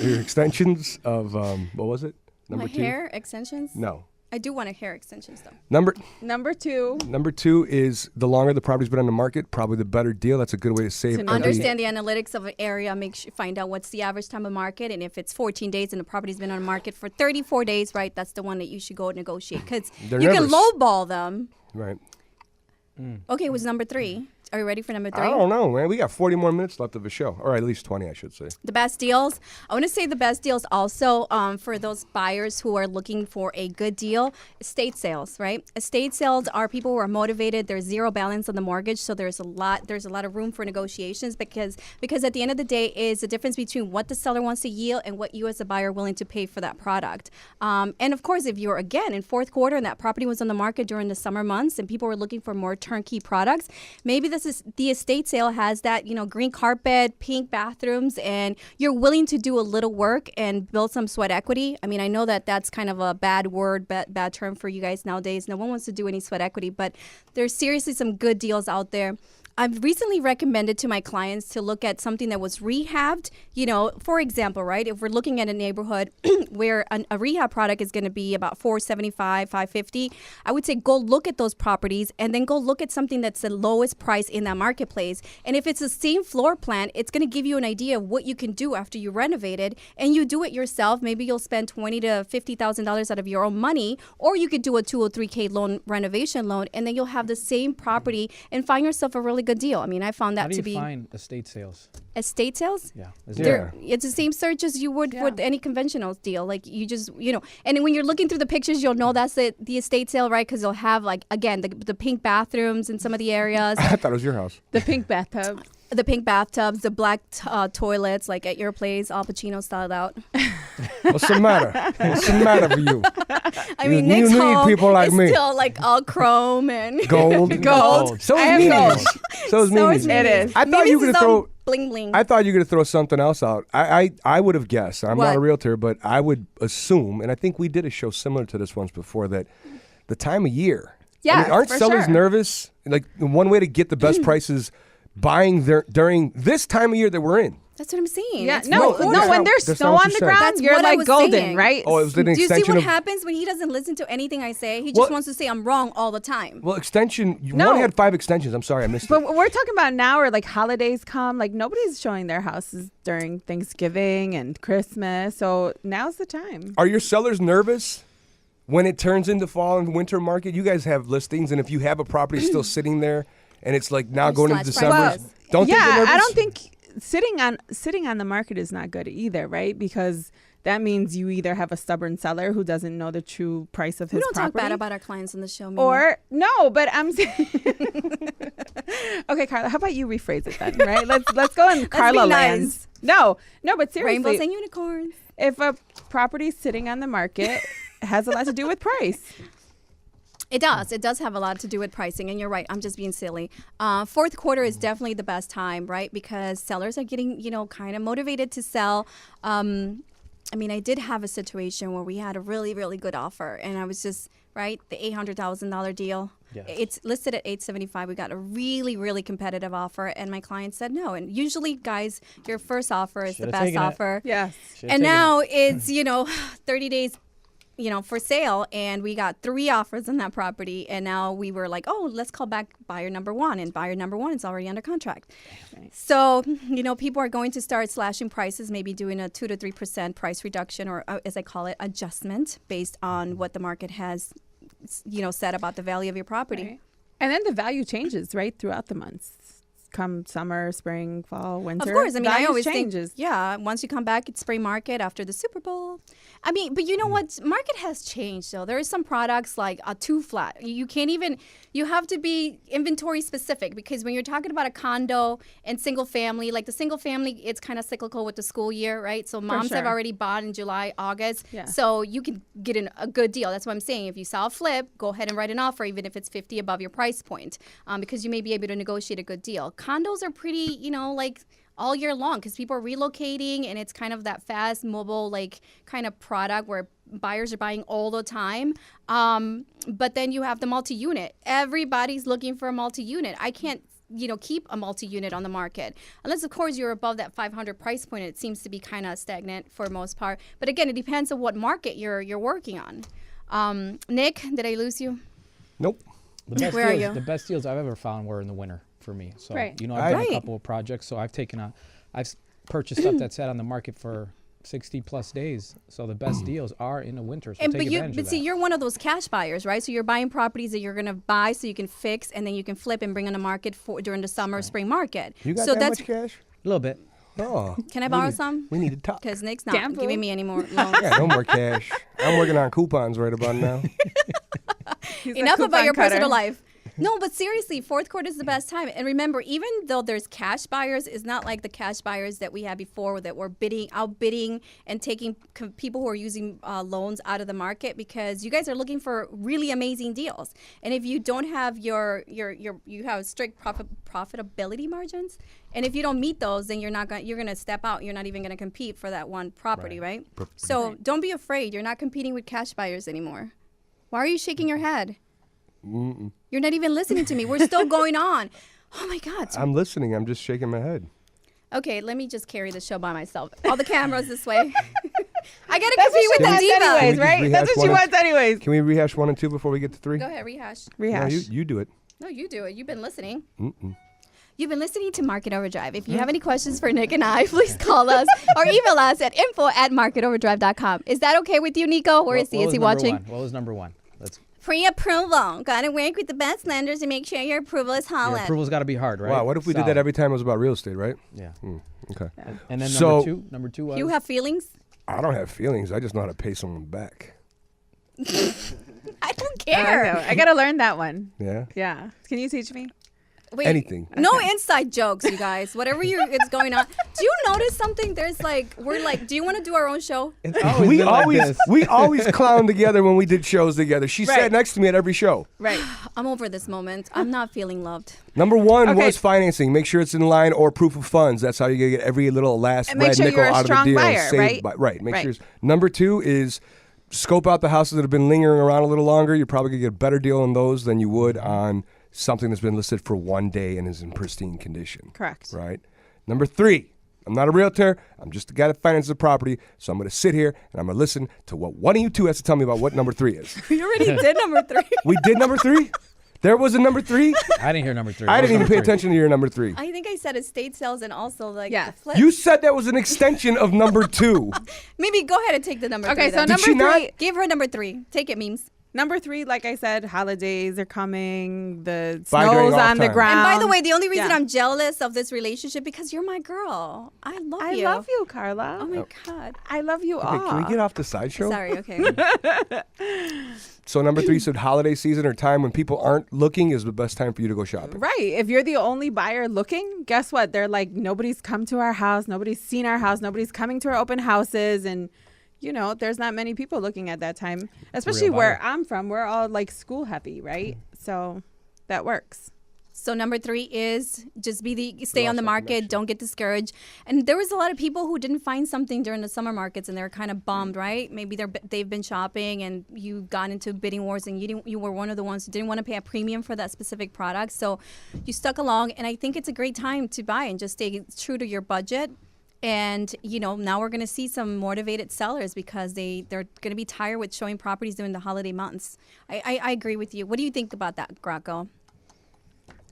B: Your extensions of what was it?
A: My
B: Number two.
A: hair extensions?
B: No.
A: I do want a hair extensions though.
B: Number
D: Number
B: 2 is the longer the property's been on the market, probably the better deal. That's a good way to save.
D: To
B: every-
A: Understand the analytics of an area. Find out what's the average time of market, and if it's 14 days and the property's been on the market for 34 days, right? That's the one that you should go negotiate because
B: They're
A: you can
B: nervous.
A: lowball them.
B: Right.
A: Okay, it was number 3. Are you ready for number 3?
B: I don't know, man. We got 40 more minutes left of the show, or at least 20, I should say.
A: The best deals. I want to say the best deals also for those buyers who are looking for a good deal. Estate sales, right? Estate sales are people who are motivated. There's zero balance on the mortgage, so there's a lot of room for negotiations because at the end of the day is the difference between what the seller wants to yield and what you as a buyer are willing to pay for that product. And of course, if you're again in fourth quarter and that property was on the market during the summer months and people were looking for more turnkey products, maybe the estate sale has that, green carpet, pink bathrooms, and you're willing to do a little work and build some sweat equity. I mean, I know that that's kind of a bad word, bad term for you guys nowadays. No one wants to do any sweat equity, but there's seriously some good deals out there. I've recently recommended to my clients to look at something that was rehabbed. For example, right, if we're looking at a neighborhood where a rehab product is going to be about $475, $550, I would say go look at those properties and then go look at something that's the lowest price in that marketplace. And if it's the same floor plan, it's going to give you an idea of what you can do after you renovate it and you do it yourself. Maybe you'll spend $20,000 to $50,000 out of your own money, or you could do a 203K loan, renovation loan, and then you'll have the same property and find yourself a really good deal. I mean, I found that
C: How do
A: to
C: you
A: be
C: find estate sales?
A: estate sales.
C: Yeah.
A: It's the same search as you would with any conventional deal. Like you just, and when you're looking through the pictures, you'll know that's the estate sale, right? Because you'll have the pink bathrooms in some of the areas.
B: I thought it was your house.
D: The pink bathtub.
A: The pink bathtubs, the black toilets, like at your place, Al Pacino styled out.
B: What's the matter? What's the matter with you?
A: I mean,
B: You
A: Nick's
B: need
A: home
B: people like
A: is
B: me.
A: still like all chrome and
B: Gold.
D: Gold.
B: So
D: I have
B: is
D: gold.
B: Mimi's. So is Mimi's.
D: It is.
B: I thought you were gonna throw.
A: bling bling.
B: I thought you were gonna throw something else out. I would have guessed. I'm not
A: What?
B: a realtor, but I would assume, and I think we did a show similar to this once before, that the time of year.
D: Yeah,
B: I mean, aren't
D: for
B: sellers
D: sure.
B: nervous? Like one way to get the best prices, buying during this time of year that we're in.
A: That's what I'm saying.
D: Yeah,
A: It's
D: no,
A: fourth
B: no,
A: quarter.
B: that's
D: when
B: not-
D: there's
B: that's
D: snow
B: not what
D: on
B: you
D: the
B: said.
D: ground,
A: That's
D: you're
A: what I
D: like
A: was
D: golden,
A: saying.
D: right?
B: Oh, it was an
A: Do you see
B: extension
A: what
B: of.
A: happens when he doesn't listen to anything I say? He just
B: Well-
A: wants to say I'm wrong all the time.
B: Well, extension.
D: No.
B: One had 5 extensions. I'm sorry, I missed
D: But
B: it.
D: we're talking about now where like holidays come, like nobody's showing their houses during Thanksgiving and Christmas. So now's the time.
B: Are your sellers nervous when it turns into fall and winter market? You guys have listings, and if you have a property still sitting there, and it's like now
A: You
B: going into
A: slash
B: December,
A: prices.
B: don't think they're nervous?
D: I don't think sitting on the market is not good either, right? Because that means you either have a stubborn seller who doesn't know the true price of
A: We
D: his
A: don't
D: property.
A: talk bad about our clients on the show. Mimi.
D: Or no, but I'm saying. Okay, Carla, how about you rephrase it then? Right? Let's go in Carla
A: be
D: lands. No, but seriously,
A: rainbows and unicorns.
D: if a property's sitting on the market, it has a lot to do with price.
A: It does. It does have a lot to do with pricing, and you're right. I'm just being silly. Fourth quarter is definitely the best time, right? Because sellers are getting, kind of motivated to sell. I mean, I did have a situation where we had a really, really good offer, and I was just right the $800,000 deal.
C: Yeah.
A: It's listed at $875. We got a really, really competitive offer, and my client said no. And usually, guys, your first offer is
C: Should've
A: the best
C: taken it.
A: offer.
D: Yes.
A: And now it's 30 days for sale, and we got 3 offers on that property, and now we were like, oh, let's call back buyer number 1, and buyer number 1 is already under contract.
D: Right.
A: So people are going to start slashing prices, maybe doing a 2 to 3% price reduction, or as I call it, adjustment based on what the market has said about the value of your property.
D: Right. And then the value changes, right, throughout the months. Come summer, spring, fall, winter.
A: Of course. I mean, I
D: values
A: always
D: changes.
A: think, once you come back, it's spring market after the Super Bowl. I mean, but you know what? Market has changed, though. There are some products like a 2 flat. You can't even, you have to be inventory specific, because when you're talking about a condo and single family, like the single family, it's kind of cyclical with the school year, right? So moms have
D: sure.
A: already bought in July, August.
D: Yeah.
A: So you can get a good deal. That's what I'm saying. If you saw a flip, go ahead and write an offer, even if it's 50 above your price point, because you may be able to negotiate a good deal. Condos are pretty, like all year long, because people are relocating, and it's kind of that fast mobile kind of product where buyers are buying all the time. But then you have the multi-unit. Everybody's looking for a multi-unit. I can't keep a multi-unit on the market, unless of course you're above that 500 price point. It seems to be kind of stagnant for most part. But again, it depends on what market you're working on. Nick, did I lose you?
B: Nope.
A: Where are you?
C: The best deals I've ever found were in the winter for me. So
D: Right.
C: I've done
A: Right.
C: a couple of projects. So I've purchased stuff that sat on the market for 60 plus days. So the best deals are in the winter. So take advantage of that.
A: You're one of those cash buyers, right? So you're buying properties that you're gonna buy so you can fix and then you can flip and bring on the market during the summer, spring market.
B: You got
A: so
B: that much cash?
C: A little bit.
B: Oh.
A: Can I borrow some?
B: We need to talk.
A: Because Nick's not
D: Gamble.
A: giving me any more loans.
B: Yeah, no more cash. I'm working on coupons right about now.
D: He's a
A: Enough about
D: coupon
A: your
D: cutter.
A: personal life. No, but seriously, fourth quarter is the best time. And remember, even though there's cash buyers, it's not like the cash buyers that we had before that were outbidding and taking people who are using loans out of the market, because you guys are looking for really amazing deals. And if you don't have you have strict profitability margins, and if you don't meet those, then you're gonna step out. You're not even gonna compete for that one property, right? So don't be afraid. You're not competing with cash buyers anymore. Why are you shaking your head?
B: Mm-mm.
A: You're not even listening to me. We're still going on. Oh my God.
B: I'm listening. I'm just shaking my head.
A: Okay, let me just carry the show by myself. All the cameras this way. I gotta
D: That's
A: compete
D: what
A: with
D: she
A: the
D: wants
A: diva.
D: anyways,
B: Can we just
D: right? That's
B: rehash
D: what she
B: one?
D: wants anyways.
B: Can we rehash 1 and 2 before we get to 3?
A: Go ahead, rehash.
D: Rehash.
B: No, you do it.
A: No, you do it. You've been listening.
B: Mm-mm.
A: You've been listening to Market Overdrive. If you have any questions for Nick and I, please call us or email us at info@marketoverdrive.com. Is that okay with you, Nico? Where is he? Is he watching?
C: What was number one? Let's.
A: Pre-approval. Gotta work with the best lenders to make sure your approval is
C: Your
A: solid.
C: approval's got to be hard, right?
B: Wow, what if we did that
C: Solid.
B: every time it was about real estate, right?
C: Yeah.
B: Okay.
C: And then
B: So-
C: number two was.
A: You have feelings?
B: I don't have feelings. I just know how to pay someone back.
A: I don't
D: I
A: care.
D: know. I gotta learn that one.
B: Yeah?
D: Yeah. Can you teach me?
A: Wait,
B: Anything.
A: No inside jokes, you guys. Whatever is going on. Do you notice something? Do you want to do our own show?
C: It's always
B: We
C: been like
B: always
C: this.
B: we always clown together when we did shows together. She sat
D: Right.
B: next to me at every show.
D: Right.
A: I'm over this moment. I'm not feeling loved.
B: Number 1
D: Okay.
B: was financing. Make sure it's in line or proof of funds. That's how you get every little last
D: And make
B: red
D: sure
B: nickel
D: you're a
B: out of the
D: strong
B: deal.
D: buyer,
B: Saved
D: right?
B: right. Make
D: Right.
B: sure. Number 2 is scope out the houses that have been lingering around a little longer. You're probably gonna get a better deal on those than you would on something that's been listed for 1 day and is in pristine condition.
D: Correct.
B: Right. Number 3. I'm not a realtor. I'm just the guy that finances the property. So I'm going to sit here and I'm going to listen to what one of you two has to tell me about what number 3 is.
A: We already did number 3.
B: We did number 3? There was a number 3?
C: I didn't hear number 3.
B: I
C: What was
B: didn't even
C: number
B: pay
C: 3?
B: attention to your number 3.
A: I think I said estate sales and also
D: Yeah.
A: the flip.
B: You said that was an extension of number 2.
A: Maybe go ahead and take the number 3.
D: Okay, so
A: then.
B: Did she
D: number
B: not?
D: 3.
A: Give her number 3. Take it, memes.
D: Number 3, like I said, holidays are coming. The
B: Buy during
D: snow's
B: off
D: on the
B: time.
D: ground.
A: And by the way, the only reason
D: Yeah.
A: I'm jealous of this relationship because you're my girl. I love
D: I
A: you.
D: love you, Karla.
A: Oh my God.
D: I love you
B: Okay,
D: all.
B: can we get off the sideshow?
A: Sorry. Okay.
B: So number 3 said holiday season or time when people aren't looking is the best time for you to go shopping.
D: Right. If you're the only buyer looking, guess what? They're like, nobody's come to our house. Nobody's seen our house. Nobody's coming to our open houses. And, there's not many people looking at that time, especially
C: Real
D: where
C: buyer.
D: I'm from. We're all like school happy, right? So that works.
A: So number 3 is just stay on the
B: Lost
A: market.
B: information.
A: Don't get discouraged. And there was a lot of people who didn't find something during the summer markets and they're kind of bummed, right? Maybe they've been shopping and you got into bidding wars and you were one of the ones who didn't want to pay a premium for that specific product. So you stuck along, and I think it's a great time to buy and just stay true to your budget. And, now we're going to see some motivated sellers because they're going to be tired with showing properties during the holiday months. I agree with you. What do you think about that, Graco?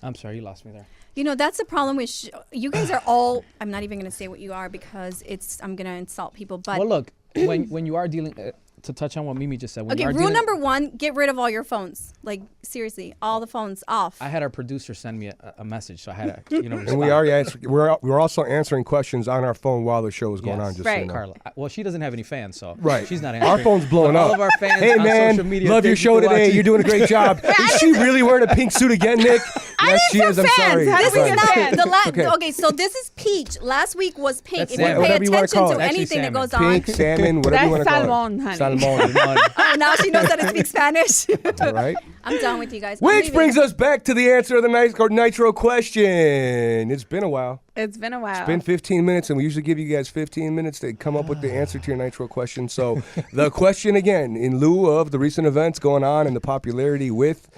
C: I'm sorry, you lost me there.
A: That's the problem with you guys are all. I'm not even going to say what you are because I'm going to insult people. But
C: Well, look, when you are dealing, to touch on what Mimi just said. When
A: okay,
C: you are
A: rule
C: dealing,
A: number 1: get rid of all your phones. Like seriously, all the phones off.
C: I had our producer send me a message, so I had to,
B: And
C: respond.
B: we we're also answering questions on our phone while the show is going on. Just so you
D: Right.
B: know.
C: Carla. Well, she doesn't have any fans, so
B: Right.
C: she's not answering.
B: Our phone's blowing
C: But
B: up.
C: All of our fans
B: Hey
C: on
B: man,
C: social media,
B: love your
C: thank you
B: show
C: for
B: today.
C: watching.
B: You're doing a great job. Is she really wearing a pink suit again, Nick? Yes, she is. I'm
D: fans.
B: sorry.
D: How do
A: This
D: we
A: is
D: get
A: not
D: fans?
A: the last.
B: Okay.
A: Okay, so this is peach. Last week was pink.
C: That's
A: If you
C: salmon.
A: pay
B: Whatever you wanna
A: attention
B: call
A: to
B: it.
C: Actually,
A: anything that
C: salmon.
A: goes on.
B: Pink, salmon, whatever you want
D: That's
B: to call
D: salmon,
B: it.
D: honey.
B: Salmon.
A: Oh, now she knows how to speak Spanish.
B: All right.
A: I'm done with you guys. I'm
B: Which
A: leaving.
B: brings us back to the answer of the nitro question. It's been a while.
D: It's been a while.
B: It's been 15 minutes, and we usually give you guys 15 minutes to come up with the answer to your nitro question. So the question again, in lieu of the recent events going on and the popularity with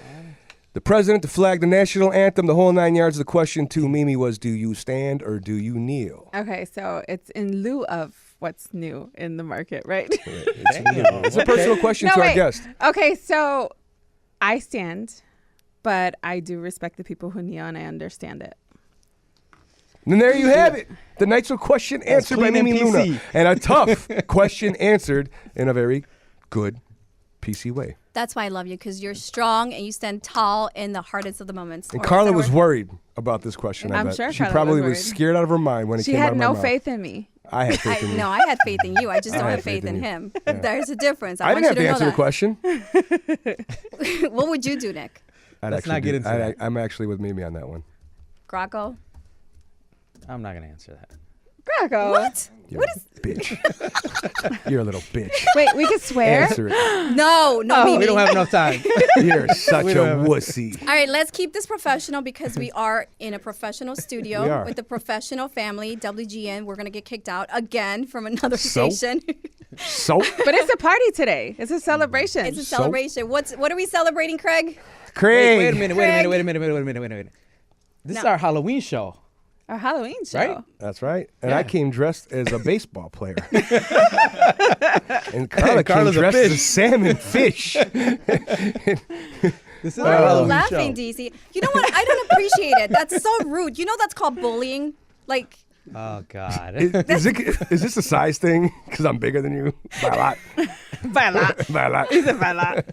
B: The president, the flag, the national anthem, the whole 9 yards. The question to Mimi was, do you stand or do you kneel?
D: Okay, so it's in lieu of what's new in the market, right?
B: It's a personal question to our guest.
D: Okay, so I stand, but I do respect the people who kneel, and I understand it.
B: And there you have it. The Nitro question answered by
E: clean
B: Mimi
E: and PC.
B: Luna. And a tough question answered in a very good PC way.
A: That's why I love you, because you're strong and you stand tall in the hardest of the moments.
B: And
A: Or
B: Karla
A: is that
B: was
A: right?
B: worried about this question. I
D: I'm
B: bet.
D: sure
B: She
D: Karla
B: probably
D: was
B: was
D: worried.
B: scared out of her mind when it
D: She
B: came out
D: had
B: of my
D: no
B: mouth.
D: faith in me.
B: I had faith in you.
A: No, I had faith in you. I just don't have faith in him. There's a difference.
B: I didn't have
A: want
B: to
A: you
B: answer the
A: know
B: question.
A: what would you do, Nick?
E: Let's not get into that.
B: I'm actually with Mimi on that one.
A: Graco?
C: I'm not gonna answer that.
D: Graco.
A: What?
B: You're a bitch. You're a little bitch.
D: Wait, we could swear?
B: Answer it.
A: No, Mimi.
C: We don't have enough time.
B: You're such
C: We
B: a
C: don't have it.
B: wussy.
A: All right, let's keep this professional because we are in a professional
B: We
A: studio
B: are.
A: with a professional family, WGN. We're going to get kicked out again from another
B: So?
A: station.
B: So,
D: But it's a party today. It's a celebration.
A: It's a
B: So?
A: celebration. What are we celebrating, Craig?
B: Craig.
C: Wait a minute. This is
A: No.
C: our Halloween show.
D: Our Halloween show.
C: Right?
B: That's right. And
C: Yeah.
B: I came dressed as a baseball player. And Karla came
C: Karla's a
B: dressed as a
C: fish.
B: salmon fish.
C: This is
A: Why
C: our
A: are you
C: Halloween
A: laughing,
C: show.
A: DC? You know what? I don't appreciate it. That's so rude. You know that's called bullying? Like,
C: Oh God.
B: Is this a size thing? Because I'm bigger than you by a lot.
D: By a lot.
B: By a lot.
D: Is it by a lot?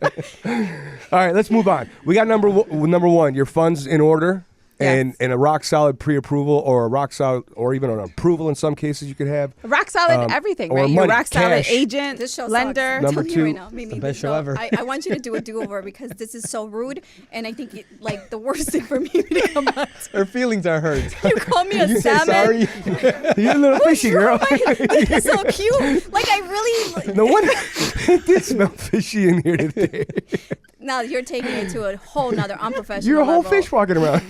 B: All right, let's move on. We got number one, your funds in order.
D: Yes.
B: And a rock solid pre-approval or a rock solid or even an approval in some cases you could have.
D: Rock solid everything,
B: or
D: right? Your
B: money,
D: rock solid
B: cash.
D: agent,
A: this show
D: lender.
A: sucks.
B: Number
A: I'm telling you
B: two.
A: right now, Mimi,
C: the
A: this
C: best show ever.
A: I want you to do a do-over because this is so rude, and I think like the worst thing for me to come out.
C: Her feelings are hurt.
A: You call me a
C: You say
A: salmon.
C: sorry.
B: You're a little fishy, girl.
A: You're so cute. Like I really.
B: No wonder it did smell fishy in here today.
A: Now you're taking it to a whole nother unprofessional.
B: You're a whole
A: level.
B: fish walking around.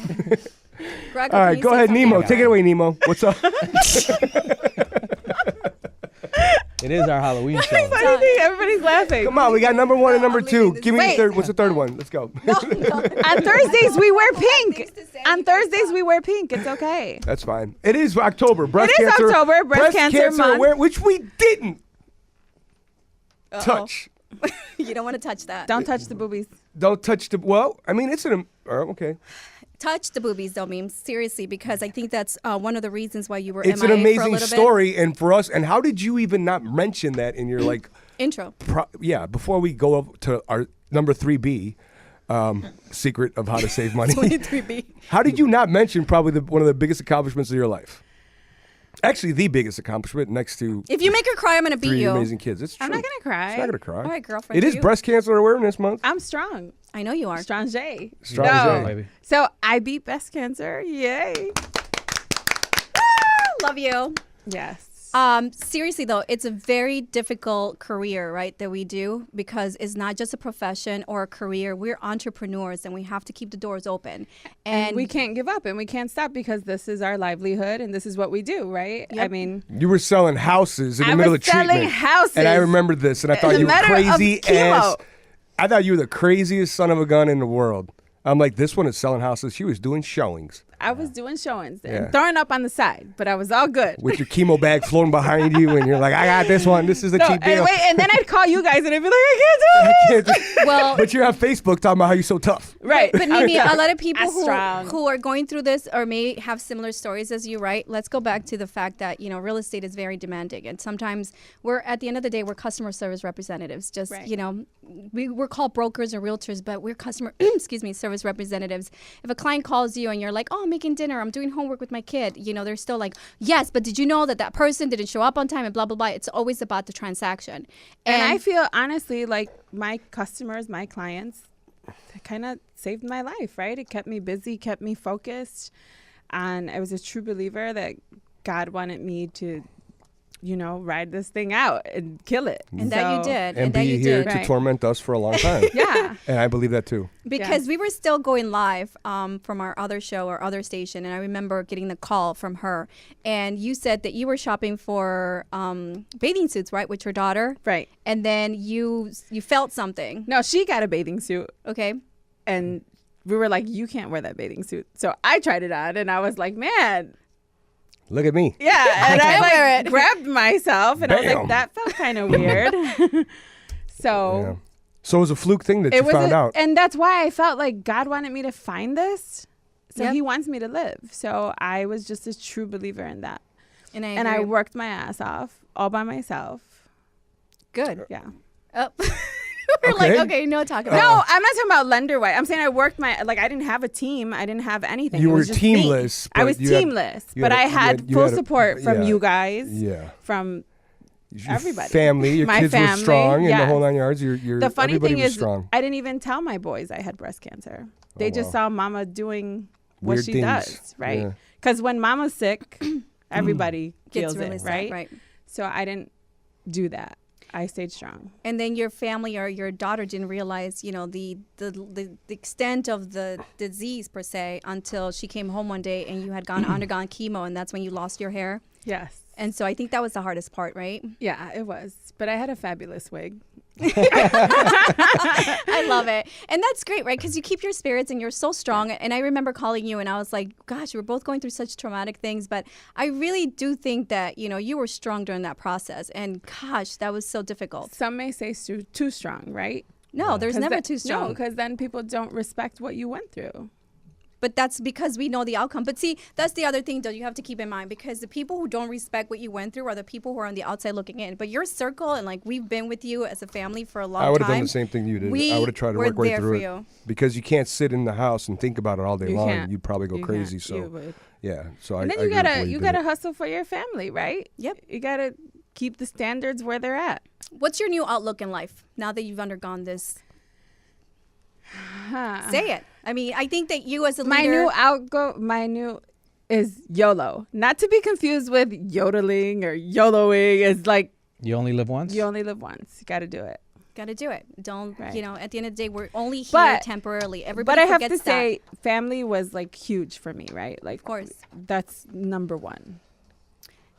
A: Graco,
B: All right,
A: can you
B: go
A: say
B: ahead,
A: something?
B: Nemo. Take it away, Nemo. What's up?
C: It is our Halloween show.
D: Funny thing, everybody's laughing.
B: Come on, we got number one and
A: No,
B: number
A: I'm
B: two.
A: leaving this.
B: Give me the
D: Wait.
B: third. What's the third one? Let's go.
A: No.
D: On Thursdays, we wear pink.
A: things to say.
D: On Thursdays, we wear pink. It's okay.
B: That's fine. It is October. Breast
D: It is
B: cancer.
D: October, breast cancer month.
B: aware- which we didn't
A: Uh-oh.
B: touch.
A: You don't want to touch that.
D: Don't touch the boobies.
B: Don't touch the. Well, I mean, it's an. Okay.
A: Touch the boobies, though, Meme. Seriously, because I think that's one of the reasons why you were
B: It's
A: MIA
B: an
A: for a
B: amazing
A: little bit.
B: story, and for us. And how did you even not mention that in your like?
A: Intro.
B: Yeah. Before we go up to our number 3B, secret of how to save money.
A: 23B.
B: How did you not mention probably one of the biggest accomplishments of your life? Actually, the biggest accomplishment next to
A: If you make her cry, I'm gonna beat
B: three
A: you.
B: amazing kids. It's true.
D: I'm not gonna cry.
B: She's not gonna cry.
A: All right, girlfriend.
B: It is
A: you?
B: Breast Cancer Awareness Month.
D: I'm strong.
A: I know you are.
D: Strong J.
B: Strong
D: No.
B: J.
C: Baby.
D: So I beat breast cancer. Yay.
A: Love you.
D: Yes.
A: Seriously though, it's a very difficult career, right, that we do because it's not just a profession or a career. We're entrepreneurs and we have to keep the doors open.
D: And we can't give up and we can't stop because this is our livelihood and this is what we do, right?
A: Yep.
D: I mean,
B: You were selling houses in the
D: I
B: middle
D: was
B: of treatment.
D: selling houses.
B: And I remembered this, and I thought
D: In
B: you
D: the
B: were
D: matter of
B: crazy
D: chemo.
B: as. I thought you were the craziest son of a gun in the world. I'm like, this one is selling houses. She was doing showings
D: I was doing showings
B: Yeah.
D: and throwing up on the side, but I was all good.
B: with your chemo bag floating behind you, and you're like, I got this one. This is the
D: No,
B: cheap
D: and,
B: deal.
D: wait, and then I'd call you guys and I'd be like, I can't do it.
A: well,
B: But you're on Facebook talking about how you're so tough.
D: Right.
A: but Mimi, a lot of people
D: I'm strong.
A: who are going through this or may have similar stories as you, right? Let's go back to the fact that, you know, real estate is very demanding. And sometimes at the end of the day, we're customer service representatives. Just,
D: Right.
A: you know, we're called brokers or realtors, but we're customer, excuse me, service representatives. If a client calls you and you're like, oh, I'm making dinner, I'm doing homework with my kid, you know, they're still like, yes, but did you know that person didn't show up on time and blah, blah, blah. It's always about the transaction.
D: And I feel honestly like my customers, my clients, kind of saved my life, right? It kept me busy, kept me focused. And I was a true believer that God wanted me to, you know, ride this thing out and kill it.
A: and that you
D: So-
A: did.
B: And
A: that
B: be
A: you
B: here
A: did.
B: to
D: Right.
B: torment us for a long time.
D: Yeah.
B: And I believe that too.
A: Because
D: Yes.
A: we were still going live from our other show or other station, and I remember getting the call from her, and you said that you were shopping for bathing suits, right, with your daughter,
D: Right.
A: and then you felt something,
D: No, she got a bathing suit
A: okay?
D: and we were like, you can't wear that bathing suit. So I tried it on, and I was like, man.
B: Look at me.
D: Yeah, and I
A: wear
D: like grabbed myself, and I was
B: Bam.
D: like, that felt kind of weird. So
B: Yeah. So it was a fluke thing that you found out.
D: and that's why I felt like God wanted me to find this. So
A: Yep.
D: He wants me to live. So I was just a true believer in that,
A: And
D: and I
A: agree.
D: worked my ass off all by myself.
A: Good.
D: Yeah.
A: Oh. We're like,
B: Okay.
A: okay, no talk
D: No,
A: about
D: I'm not talking about lender wise. I'm saying I worked I didn't have a team. I didn't have anything.
B: You
D: It
B: were
D: was just me.
B: teamless.
D: I
B: but
D: was
B: you had-
D: teamless,
B: you
D: but
B: had a-
D: I
B: you
D: had
B: had- you
D: full
B: had a-
D: support from
B: yeah.
D: you guys,
B: Yeah.
D: from
B: Your
D: everybody.
B: family, your
D: My
B: kids were
D: family,
B: strong, and the
D: yes.
B: whole 9 yards. Your
D: the funny
B: everybody
D: thing
B: was
D: is,
B: strong.
D: I didn't even tell my boys I had breast cancer. They just
B: wow.
D: saw Mama doing what
B: Weird
D: she
B: things.
D: does, right?
B: Yeah.
D: Because when Mama's sick, everybody
A: gets
D: feels
A: really
D: it,
A: sad,
D: right?
A: right?
D: So I didn't do that. I stayed strong.
A: And then your family or your daughter didn't realize, you know, the extent of the disease per se until she came home one day and you had undergone chemo, and that's when you lost your hair.
D: Yes.
A: And so I think that was the hardest part, right?
D: Yeah, it was. But I had a fabulous wig.
A: I love it. And that's great, right? Because you keep your spirits and you're so strong. And I remember calling you and I was like, gosh, we're both going through such traumatic things. But I really do think that, you know, you were strong during that process. And gosh, that was so difficult.
D: Some may say too strong, right?
A: No, there's
D: 'Cause
A: never
D: that-
A: too strong.
D: No, because then people don't respect what you went through.
A: But that's because we know the outcome. But see, that's the other thing, though, you have to keep in mind, because the people who don't respect what you went through are the people who are on the outside looking in. But your circle, and like we've been with you as a family for a long time.
B: I would have done the same thing you did.
A: We
B: I would have tried to
A: were
B: work right
A: there
B: through
A: for
B: it.
A: you.
B: Because you can't sit in the house and think about it all day
D: You
B: long.
D: can't.
B: You'd probably go
D: You
B: crazy.
D: can't.
B: So
D: You would.
B: yeah. So
D: And
B: I
D: then
B: I
D: you
B: agree with the way
D: gotta
B: you
D: you
B: did
D: gotta
B: it.
D: hustle for your family, right?
A: Yep.
D: You gotta keep the standards where they're at.
A: What's your new outlook in life now that you've undergone this? Say it. I mean, I think that you as a
D: My
A: leader.
D: my new is YOLO. Not to be confused with yodeling or YOLOing. It's like
C: You only live once.
D: you only live once. You gotta do it.
A: Got to do it. Don't,
D: Right.
A: you know, at the end of the day, we're only here
D: But-
A: temporarily.
D: But
A: Everybody
D: I have to
A: forgets
D: say, family was like huge for me, right? Like,
A: Of course.
D: that's number one.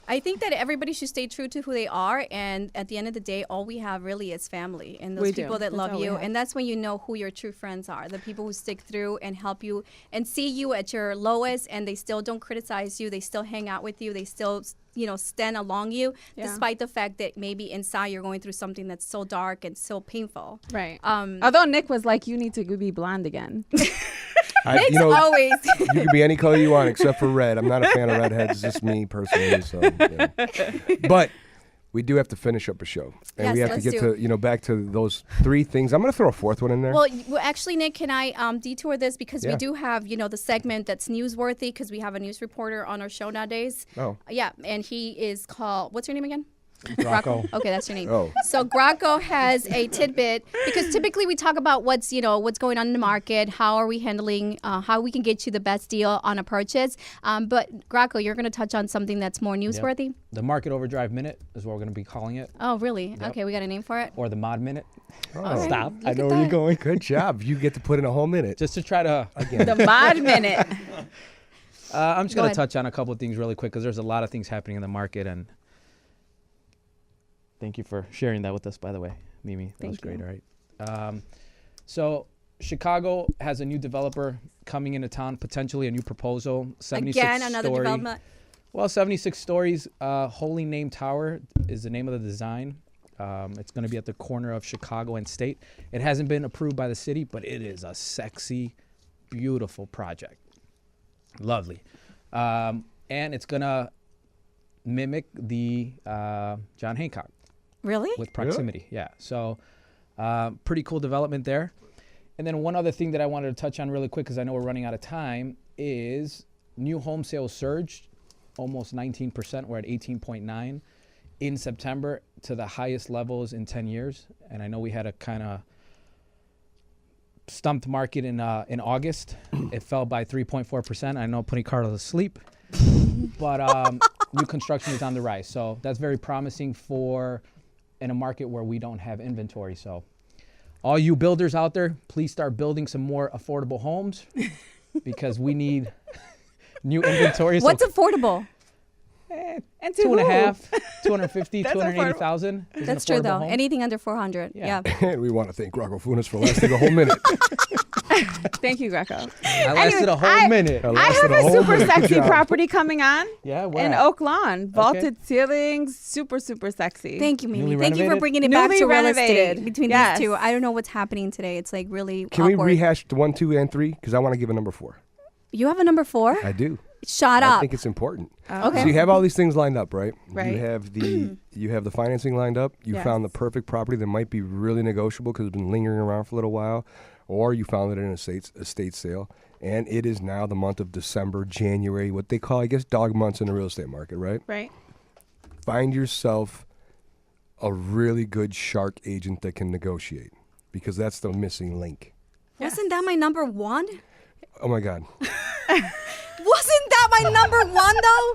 A: I think that everybody should stay true to who they are, and at the end of the day, all we have really is family and those
D: We do.
A: people that
D: That's
A: love
D: all we
A: you,
D: have.
A: and that's when you know who your true friends are. The people who stick through and help you and see you at your lowest, and they still don't criticize you. They still hang out with you. They still, you know, stand along you,
D: Yeah.
A: despite the fact that maybe inside you're going through something that's so dark and so painful.
D: Right.
A: Um,
D: Although Nick was like, you need to be blonde again.
B: You know,
A: always.
B: you can be any color you want except for red. I'm not a fan of redheads, just me personally. So, yeah. But we do have to finish up a show, and
A: Yes,
B: we have to
A: let's
B: get
A: do
B: to back to those three things. I'm going to throw a fourth one in there.
A: Well, actually, Nick, can I detour this because we
B: Yeah.
A: do have, you know, the segment that's newsworthy because we have a news reporter on our show nowadays.
B: Oh.
A: Yeah, and he is called, what's your name again?
C: Graco.
A: Okay, that's your name.
B: Oh.
A: So Graco has a tidbit because typically we talk about what's going on in the market, how are we handling, how we can get you the best deal on a purchase. But Graco, you're going to touch on something that's more newsworthy.
C: The Market Overdrive Minute is what we're going to be calling it,
A: Oh, really?
C: Yep.
A: Okay, we got a name for it.
C: or the Mod Minute.
B: Oh.
C: Stop. I
A: Look
C: know
A: at
C: where you're
A: that.
C: going.
B: Good job. You get to put in a whole minute.
C: Just to try to.
D: The mod minute.
C: I'm just
A: Go
C: going
A: ahead.
C: to touch on a couple of things really quick because there's a lot of things happening in the market, and thank you for sharing that with us, by the way, Mimi. That was
D: Thank
C: great.
D: you.
C: All right. So Chicago has a new developer coming into town, potentially a new proposal. 76
A: Again, another
C: story.
A: development.
C: Well, 76 stories. Holy Name Tower is the name of the design. It's going to be at the corner of Chicago and State. It hasn't been approved by the city, but it is a sexy, beautiful project. Lovely. And it's going to mimic the John Hancock
A: Really?
C: with proximity. Yeah. So pretty cool development there. And then one other thing that I wanted to touch on really quick, because I know we're running out of time, is new home sales surged almost 19%. We're at 18.9 in September, to the highest levels in 10 years. And I know we had a kind of stumped market in August. It fell by 3.4%. I know putting Karla to sleep, but new construction is on the rise. So that's very promising in a market where we don't have inventory. So all you builders out there, please start building some more affordable homes because we need new inventory. So
A: What's affordable?
D: And to
C: 2.5, 250,
D: That's
C: 280,000. is an
A: That's true,
C: affordable
A: though.
C: home.
A: Anything under 400.
C: Yeah.
A: Yeah.
B: And we want to thank Graco Funes for lasting a whole minute.
D: Thank you, Greco.
C: I lasted a whole minute.
D: I have a super sexy property coming on
C: Yeah, where
D: in
C: at?
D: Oak Lawn. Vaulted ceilings, super, super sexy.
A: Thank you, Mimi.
C: Newly
A: Thank you for
C: renovated?
A: bringing it back
D: Newly
A: to real
D: renovated.
A: estate between
D: Yes.
A: these two. I don't know what's happening today. It's like really
B: Can
A: awkward.
B: we rehash the 1, 2, and 3? Because I want to give a number 4.
A: You have a number 4?
B: I do.
A: Shut
B: I
A: up.
B: think it's important.
A: Okay.
B: So you have all these things lined up, right?
D: Right.
B: You have the financing lined up. You
D: Yes.
B: found the perfect property that might be really negotiable because it's been lingering around for a little while, or you found it in a estate sale, and it is now the month of December, January, what they call, I guess, dog months in the real estate market, right?
D: Right.
B: Find yourself a really good shark agent that can negotiate, because that's the missing link.
A: Wasn't that my number 1?
B: Oh my God.
A: Wasn't that my number 1 though?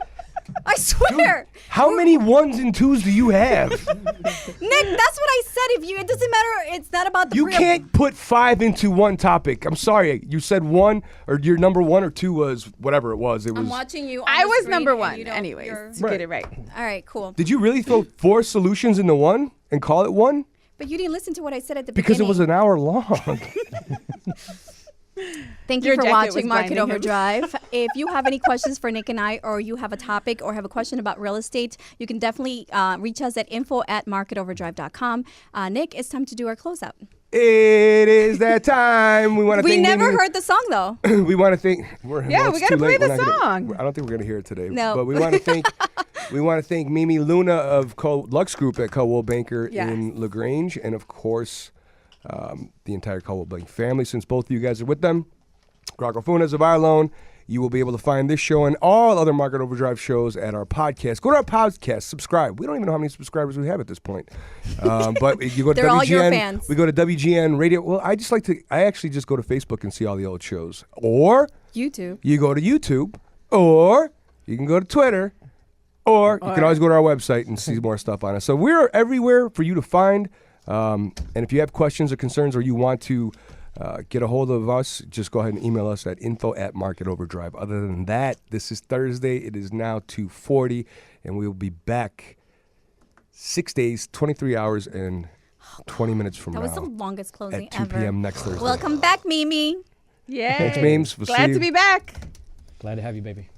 A: I swear.
B: How many 1s and 2s do you have?
A: Nick, that's what I said. It doesn't matter. It's not about the
B: You can't put 5 into one topic. I'm sorry. You said 1, or your number 1 or 2 was whatever it was. It was.
A: I'm watching you. On
D: I
A: the
D: was
A: screen
D: number
A: and
D: 1,
A: you don't-
D: anyways,
A: you're-
D: to get it right.
A: All right, cool.
B: Did you really throw 4 solutions into one and call it one?
A: But you didn't listen to what I said at the
B: Because it
A: beginning.
B: was an hour long.
A: Thank you
D: Your
A: for
D: jacket was
A: watching Market
D: blinding him.
A: Overdrive. If you have any questions for Nick and I, or you have a topic or have a question about real estate, you can definitely reach us at info@marketoverdrive.com. Nick, it's time to do our closeout.
B: It is that time. We want to.
A: We
B: thank
A: never
B: Mimi.
A: heard the song though.
B: We want to thank.
D: Yeah, we gotta play the song.
B: I don't think we're gonna hear it today.
A: No.
B: But we want to thank. We want to thank Mimi Luna of Lux Group at Coldwell Banker
D: Yes.
B: in LaGrange, and of course, the entire Coldwell Banker family. Since both of you guys are with them, Graco Funes of iLoan. You will be able to find this show and all other Market Overdrive shows at our podcast. Go to our podcast, subscribe. We don't even know how many subscribers we have at this point. But you go to
A: They're
B: WGN.
A: all your fans.
B: We go to WGN Radio. Well, I actually just go to Facebook and see all the old shows. Or
A: YouTube.
B: you go to YouTube, or you can go to Twitter, or you can always go to our website and see more stuff on us. So we're everywhere for you to find. And if you have questions or concerns, or you want to get a hold of us, just go ahead and email us at info@marketoverdrive. Other than that, this is Thursday. It is now 2:40, and we will be back 6 days, 23 hours, and 20 minutes from
A: That
B: now
A: was the longest closing
B: at 2
A: ever.
B: p.m. next Thursday.
A: Welcome back, Mimi.
D: Yay.
B: Thanks, Memes. We'll see
D: Glad
B: you.
D: to be back.
C: Glad to have you, baby.